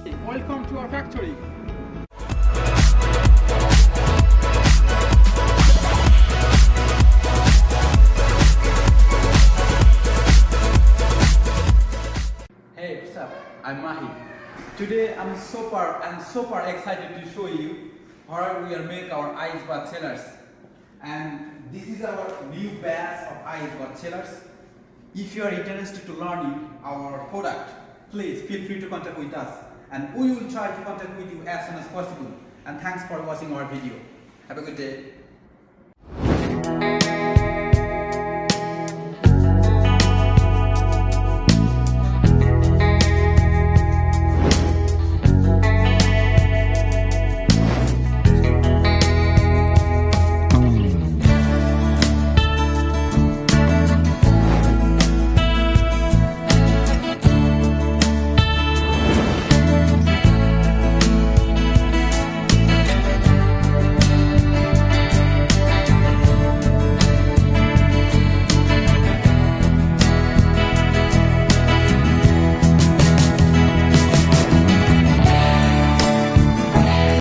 Welcome to our factory. Hey, what's up? I'm Mahi. Today I'm super excited to show you how we are make our ice bath chillers. And this is our new batch of ice bath chillers. If you are interested to learning our product, please feel free to contact with us, and we will try to contact with you as soon as possible. And thanks for watching our video. Have a good day.